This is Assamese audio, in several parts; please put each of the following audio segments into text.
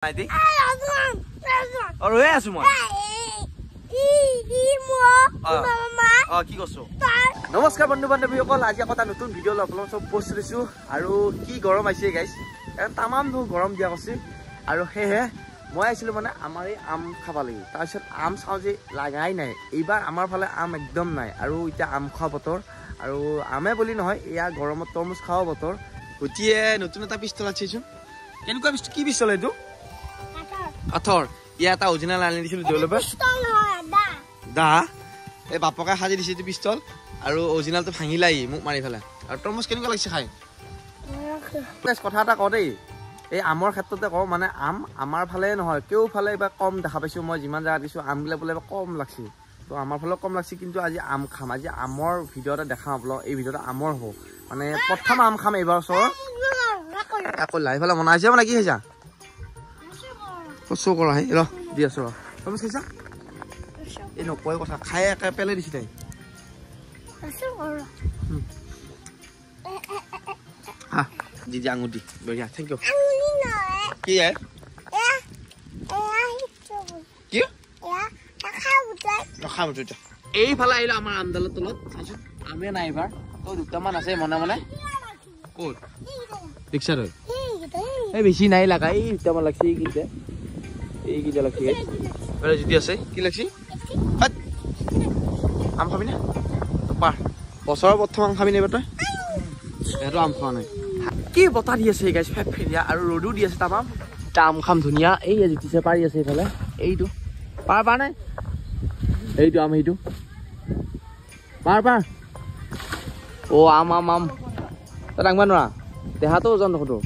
Naiti? Or where is one? কি কৈছো নমস্কাৰ বন্ধু বান্ধৱীসকল আজি এটা নতুন ভিডিও লকলম সব পোষ্ট দিছো আৰু কি গৰম আইছে গাইস তামাম গৰম দিয়া আছে আৰু হেহে মই আইছিলো মানে আমাৰ এই আম খাবা লাগি তাৰপিছত আম চাও যে লাগাই নাই এইবাৰ আমাৰ ফালে আম একদম নাই আৰু এটা আম খোৱা বতৰ আৰু আমে বলি নহয় ইয়া গৰমত তৰমুজ খাওয়া বতৰ গটিয়ে নতুন এটা পিস্তল আছিছো কেনেকুৱা পিস্তল কি পিস্তল এটো আথৰ ইয়া এটা অৰিজিনাল আনি দিছিল দেউলবে দা এই বাপকে হাজি দিছে যে পিস্তল আৰু অৰিজিনালটো ভাঙিলাই মোক মাৰি ফেলা আৰু তৰমুজ কেনেকুৱা লাগিছে খাই কথা এটা ক দেই এই আমৰ ক্ষেত্ৰতে কওঁ মানে আম আমাৰ ফালে নহয় কেউ ফালে এবাৰ কম দেখা পাইছো মই যিমান জায়গা দিছো আম গিলা বোলে কম লাগছে তো আমাৰ ফালে কম লাগছে কিন্তু আজি আম খাম আজি আমৰ ভিডিঅ'টা দেখাম বোলো এই ভিডিঅ'টা আমৰ হ'ব মানে প্ৰথম আম খাম এইবাৰ সৰ আকৌ লাই ফেলা মনা আছে মানে কি খাইছা কচু কৰা হে ৰ দি আছো ৰ তৰমুজ খাইছা এই নকয় কথা খাই একে পেলাই দিছি তাই হা দিদি আঙুঠি বঢ়িয়া থেংক ইউ কি হে কি খাম তো এইফালে আহিলো আমাৰ আমদালৰ তলত চাইছো আমে নাই এবাৰ তো দুটামান আছে মনে মনে ক'ত ৰিক্সাৰ এই বেছি নাই লাগা এই দুটামান লাগছে এইকেইটা লাগছে যদি আছে কি লাগছে আম খাবি না পাৰ বছৰৰ প্ৰথম আম খাবি নাই তই এইটো আম খোৱা নাই কি বতাহ দি আছে গাইছ ফেফেৰিয়া আৰু ৰ'দো দি আছে তামাম এটা আম খাম ধুনীয়া এই জুতিছে পাৰি আছে এইফালে এইটো পাৰ নাই এইটো আম এইটো পাৰ অ আম তই ডাঙবা নোৱাৰা দেহাতো ওজন দেখোতো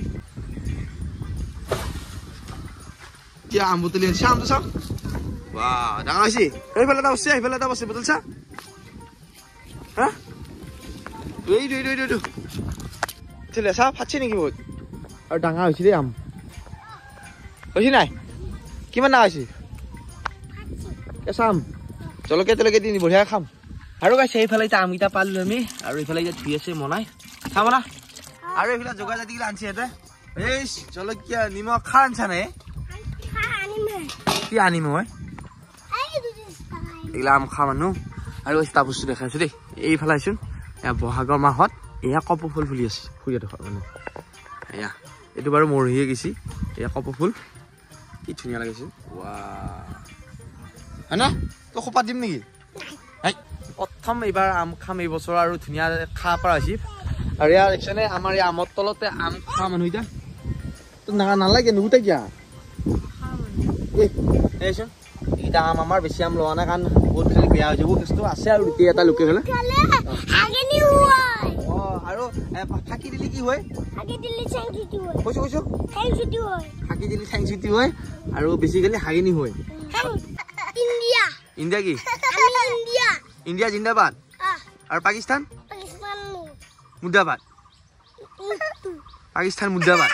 এতিয়া আম বুটলি আছে আমটো চাওক ৱা ডাঙৰ হৈছে এইফালে এটা বস্তু বুটল চা হা এইটো চলে চা ফাটছে নেকি বহুত আৰু ডাঙৰ হৈছে দেই আম হৈছে নাই কিমান ডাঙৰ হৈছে কেঁচা আম জলকীয়া দি বঢ়িয়া খাম আৰু গাইছে এইফালে এতিয়া আমকেইটা পালোঁ আমি আৰু এইফালে এতিয়া ধুই আছে মনাই খাব না আৰু এইফালে যোগা জাতিকেইটা আনছে ইয়াতে এই জলকীয়া নিমখ খা আনছা নাই কি আনিম মই এইগিলা আম খা মানুহ আৰু এটা বস্তু দেখাইছো দেই এইফালে আহিছোন বহাগৰ মাহত এয়া কপৌ ফুল ফুলি আছে ফুলি দেখা মানে এয়া এইটো বাৰু মৰহিয়ে গৈছি এয়া কপৌ ফুল কি ধুনীয়া লাগিছে ৱা হয় না তই খোপা দিম নেকি প্ৰথম এইবাৰ আম খাম এই বছৰ আৰু ধুনীয়া খা পৰা হৈছে আৰু ইয়াৰ একচনে আমাৰ এই আমৰ তলতে আম খোৱা মানুহ এতিয়া তো নালাগে নুগুতে কিয়া এইচোন এইকেইটা আম আমাৰ বেছি আম লোৱা নাই কাৰণ বহুত খালি বেয়া হৈ যাব কেছটো আছে আৰু দুটি এটা লুকে ফেলে আৰু ফাঁকি দিলে কি হয় কৈছো ফাঁকি দিলে ঠেং চুটি হয় আৰু বেছিকেলি হাগিনি হয় ইণ্ডিয়া কি ইণ্ডিয়া জিন্দাবাদ আৰু পাকিস্তান মুৰ্দাবাদ পাকিস্তান মুৰ্দাবাদ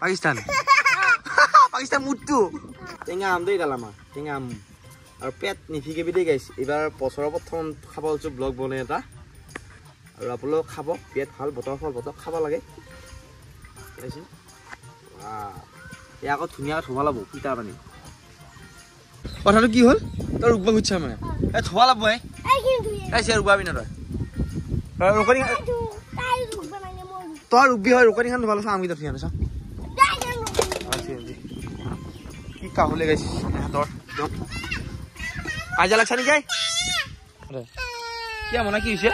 পাকিস্তান মুট্টু টেঙা আম দেই আমাৰ টেঙা আম আৰু পেট নিফিকেবি দেই গাইছে এইবাৰ বছৰৰ প্ৰথম খাব লৈছো ব্লগ বনাই এটা আৰু আপোনালোক খাব পেট ভাল বতৰ খাব লাগে এয়া আকৌ ধুনীয়াকৈ থ'ব লাগব পিঠা পানী কথাটো কি হ'ল তই ৰুকব খুজিছা মানে এই থ'ব লাগব ৰুবাবি না তই ৰুকনি তই ৰুবি হয় ৰুকনিখন থ'ব লাগছ আমকেইটা ধুনীয়া চা কি কাহলে গাইছে হাতৰ কাজিয়া লাগছা নেকি কিয় মনে কি হৈছে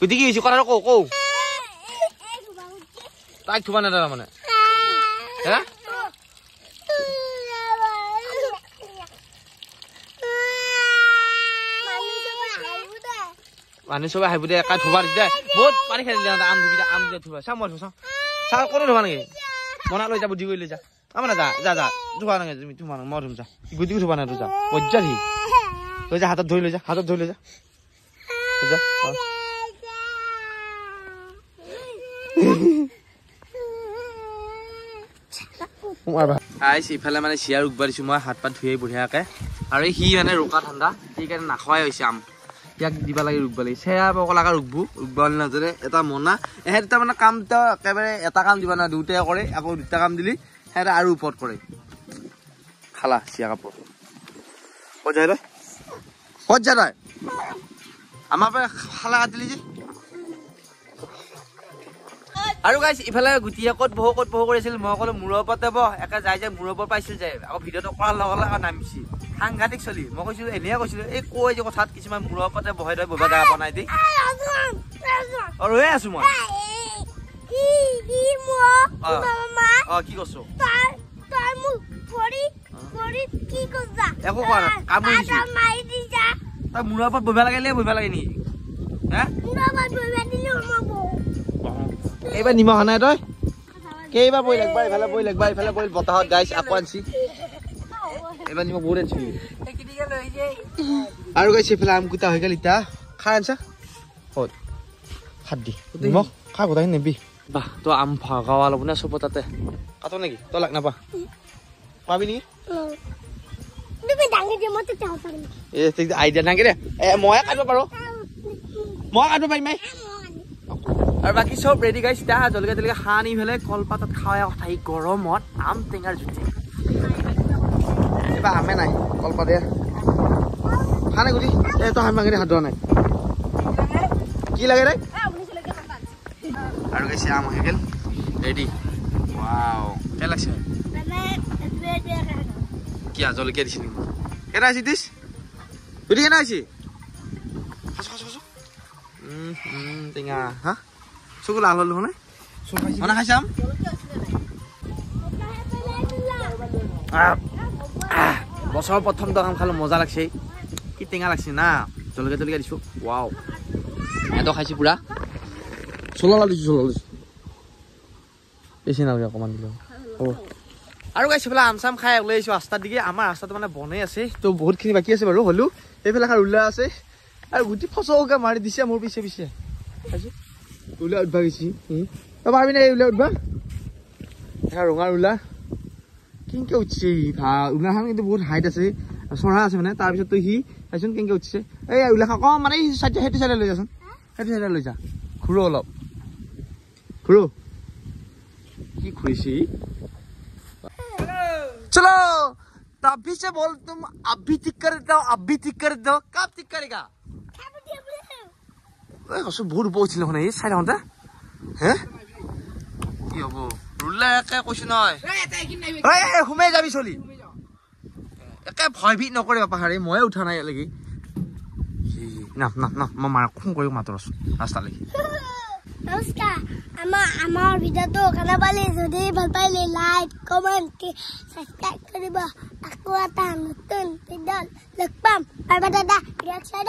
বুদ্ধি কি হৈছে কথাটো কৌ তাইক থবা নেদা মানে হে মানুহ চবে আহিব দে একা থবা দিছে বহুত পানী খাই দিলে আম দুটা থবা চা মই থওঁ চা কোনো থবা নেকি মনা লৈ যা বুদ্ধি কৰি লৈ যা মানে যা থবা নাগে তুমি থবা মই থম যা গুটি থবা না যা বজ্জা দি লৈ যা হাতত ধৰি লৈ যা ইফালে মানে চিয়াৰ উগবা দিছো মই হাত পাত ধুই বঢ়িয়াকে আৰু সি মানে ৰোকা ঠাণ্ডা সেইকাৰণে নাখোৱাই হৈছে আম ইয়াক দিবা লাগে ৰুকবা লাগে সেয়া পকলাকা ৰুকবা নাজানে এটা মনা এহে দুটা মানে কাম একেবাৰে এটা কাম দিবা না দুটাই কৰে আকৌ দুটা কাম দিলি হেৰা আৰু ওপৰত কৰে খালা চিয়া কাপোৰ ক'ত যায় তই ক'ত যা তই আমাৰ পৰা খালা কাটিলি যে আৰু গাইছ ইফালে গুটিয়ে ক'ত বহু কৰিছিল মই ক'লো মূৰৰ ওপৰতে বহ একে যাই যায় মূৰৰ ওপৰত পাইছিল যায় আকৌ ভিডিঅ'টো কৰাৰ লগে লগে নামিছি সাংঘাতিক চলি মই কৈছিলো এনেহে কৈছিলো এই কৈ যে কথাত কিছুমান মূৰৰ ওপৰতে বহাই তই বহিব জেগা বনাই দি আৰু ৰৈ আছো মই কি কৈছো একো কোৱা নাই কামুৰি দিছো তই মূৰৰ ওপৰত বহিব লাগে নেকি এইবাৰ নিমখ আনাই তই কেইবাৰ বহি লাগবা ইফালে বহি বতাহত গাইছ আকৌ আনছি এইবাৰ নিমখ বহুত আনছি আৰু গাইছ এইফালে আম কুটা হৈ গ'ল এতিয়া খাই আনছা ক'ত খাত দি নিমখ খা গোটাই নেবি বাহ তই আম ভগাৱা ল'ব না চব তাতে কাটো নেকি তই লাগ নাপা পাবি নেকি আইডিয়া নাগে দে মই কাটিব পাৰো মই কাটিব পাৰিম আৰু বাকী চব ৰেডি গাইছ এতিয়া জলকীয়া সানি পেলাই কলপাতত খাই কথা এই গৰমত আম টেঙাৰ জুতি এইবাৰ আমে নাই কলপাতে খানে গুটি তই হাত মাঙি হাত ধোৱা নাই কি লাগে দে আৰু গাইছে আম হৈ গ'ল ৰেডি ৱাও কে লাগছে কিয় জলকীয়া দিছে নেকি কেনে আছি দিছ গুটি কেনে আছি টেঙা হা চকু লাল হলো নাই মানে খাইছাম বছৰৰ প্ৰথমটো আম খালো মজা লাগছে কি টেঙা লাগছে না জলকীয়া দিছো ৱাও এটো খাইছি পুৰা চলা দিছো বেছি নালাগে অকণমান দিলে হ'ব আৰু গাইছ এইফালে আম চাম খাই ওলাই আহিছো ৰাস্তাৰ দিকে আমাৰ ৰাস্তাটো মানে বনাই আছে তো বহুতখিনি বাকী আছে বাৰু হ'লেও এইফালে খাৰ ওলাই আছে আৰু গুটি ফচকে মাৰি দিছে মোৰ পিছে ওলাই উঠবা গৈছি তই পাৰবি নাই ওলাই উঠবা এটা ৰঙাৰ ওলা কেনেকৈ উঠিছে ওলাখন কিন্তু বহুত হাইট আছে চৰা আছে মানে তাৰপিছত তই সি চাইচোন কেনেকৈ উঠিছে এই ওলাখন অকণ মানে সেইটো চাইডে লৈ যাচোন সেইটো চাইডে লৈ যা ঘূৰো অলপ ঘূৰো কি ঘূৰিছে चलो तभी से बोल तुम अभी ठीक कर दो कब ठीक करेगा बहुत पहुंचल होने साइड होता है কি হব রুলা একে কইছ নয় এই হুমে যাবি চলি একে ভয়ভীত নকৰে পাহাৰে মই উঠা নাই লাগি না মই মাৰ ফোন কৰি মাতৰ ৰাস্তা লাগি নমস্কাৰ আমাৰ ভিডিঅ'টো কেনে পালে যদি ভাল পাইলে লাইক কমেন্ট সাবস্ক্ৰাইব কৰিব আকৌ এটা নতুন ভিডিঅ' লগ পাম বাই বাই দাদা ৰিয়াকচন